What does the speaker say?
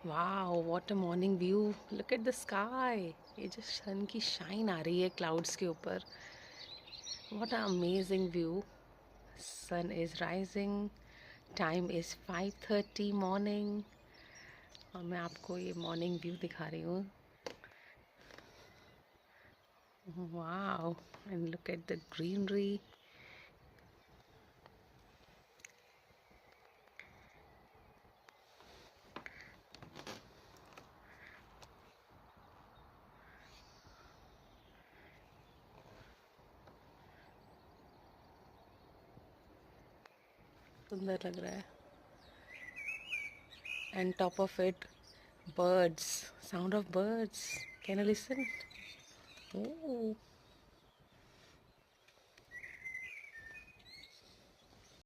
Wow what a morning view. Look at the sky. ये जो सन की शाइन आ रही है क्लाउड्स के ऊपर. What a amazing view. Sun is rising. Time is 5:30 morning. और मैं आपको ये मॉर्निंग व्यू दिखा रही हूँ. Wow. And look at the greenery. सुंदर लग रहा है. And top of it birds. Sound of birds. Can you listen? Oh.